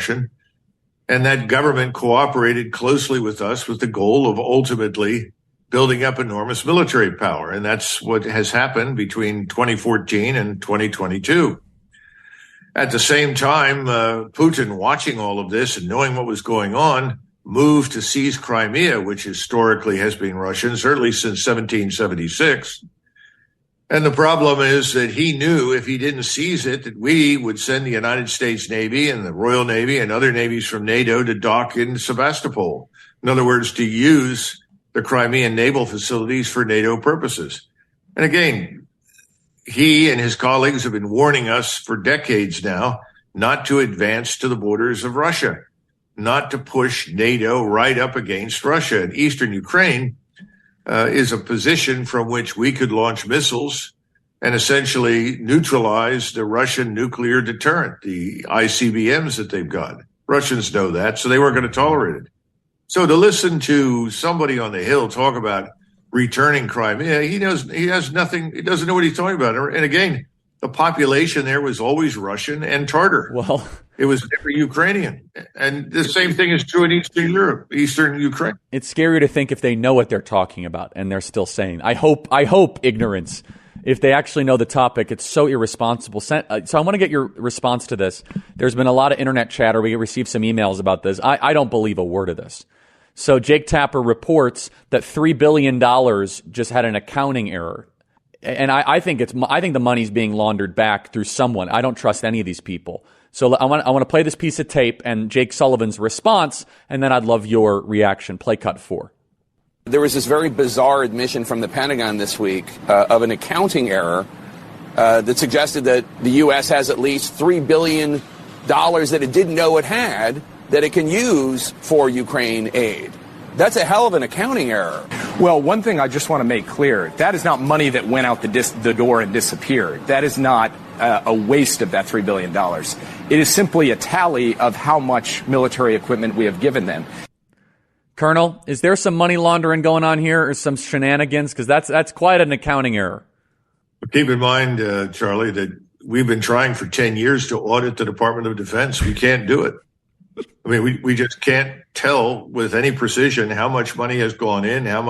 Russian. And that government cooperated closely with us with the goal of ultimately building up enormous military power. And that's what has happened between 2014 and 2022. At the same time, Putin, watching all of this and knowing what was going on, moved to seize Crimea, which historically has been Russian, certainly since 1776. And the problem is that he knew if he didn't seize it, that we would send the United States Navy and the Royal Navy and other navies from NATO to dock in Sebastopol. In other words, to use the Crimean naval facilities for NATO purposes. And again, he and his colleagues have been warning us for decades now not to advance to the borders of Russia, not to push NATO right up against Russia. And Eastern Ukraine is a position from which we could launch missiles and essentially neutralize the Russian nuclear deterrent, the ICBMs that they've got. Russians know that, so they weren't going to tolerate it. So to listen to somebody on the Hill talk about returning Crimea, he has nothing, he doesn't know what he's talking about. And again, the population there was always Russian and Tartar. Well, it was never Ukrainian. And the same thing is true in Eastern Europe, Eastern Ukraine. It's scary to think if they know what they're talking about and they're still saying, I hope ignorance. If they actually know the topic, it's so irresponsible. So I want to get your response to this. There's been a lot of internet chatter. We received some emails about this. I don't believe a word of this. So Jake Tapper reports that $3 billion just had an accounting error. And I think the money's being laundered back through someone. I don't trust any of these people. So I want to play this piece of tape and Jake Sullivan's response, and then I'd love your reaction. Play cut 4. There was this very bizarre admission from the Pentagon this week of an accounting error that suggested that the U.S. has at least $3 billion that it didn't know it had that it can use for Ukraine aid. That's a hell of an accounting error. Well, one thing I just want to make clear, that is not money that went out the door and disappeared. That is not a waste of that $3 billion. It is simply a tally of how much military equipment we have given them. Colonel, is there some money laundering going on here or some shenanigans? Because that's quite an accounting error. Keep in mind, Charlie, that we've been trying for 10 years to audit the Department of Defense. We can't do it. I mean, we just can't tell with any precision how much money has gone in, how much